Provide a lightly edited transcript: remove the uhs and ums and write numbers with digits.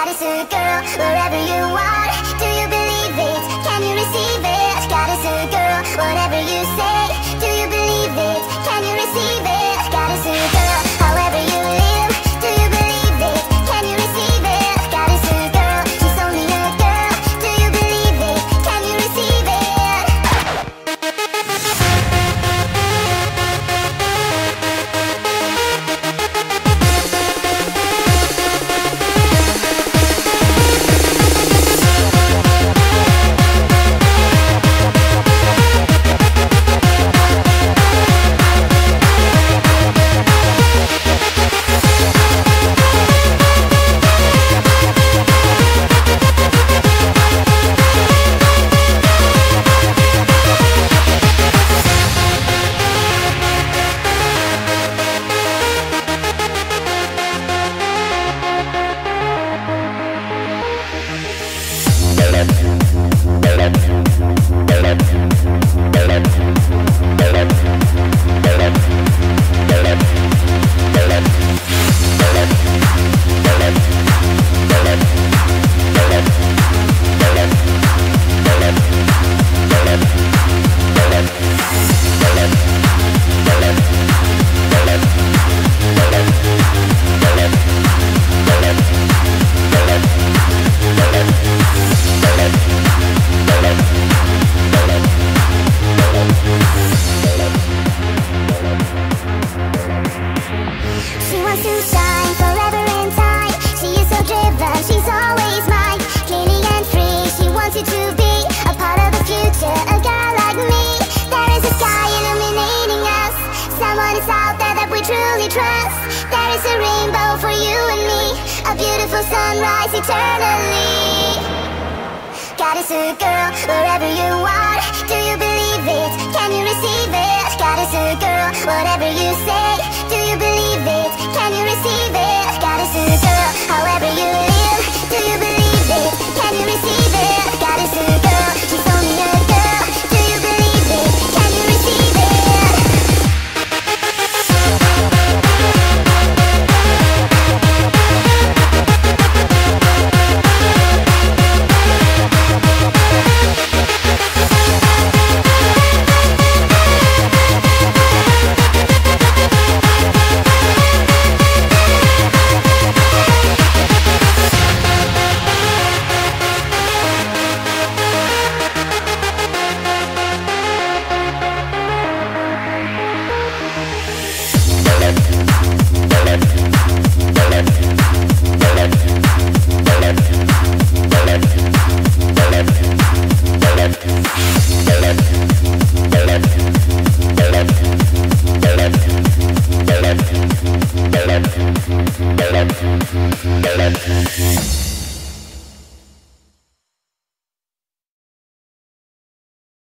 Goddess girl, wherever you are, do you believe it? Can you receive it? Goddess girl, whatever you say, do you believe it? Can you receive it? Goddess girl, however you live, do you believe it? Can you receive it? Goddess girl, she's only a girl, do you believe it? Can you receive it? She wants to shine forever in time. She is so driven, she's always mine. Clean and free, she wants you to be a part of the future, a girl like me. There is a sky illuminating us. Someone is out there that we truly trust. There is a rainbow for you and me, a beautiful sunrise eternally. Goddess girl, wherever you are, do you believe it? Can you receive it? Goddess girl, whatever you say,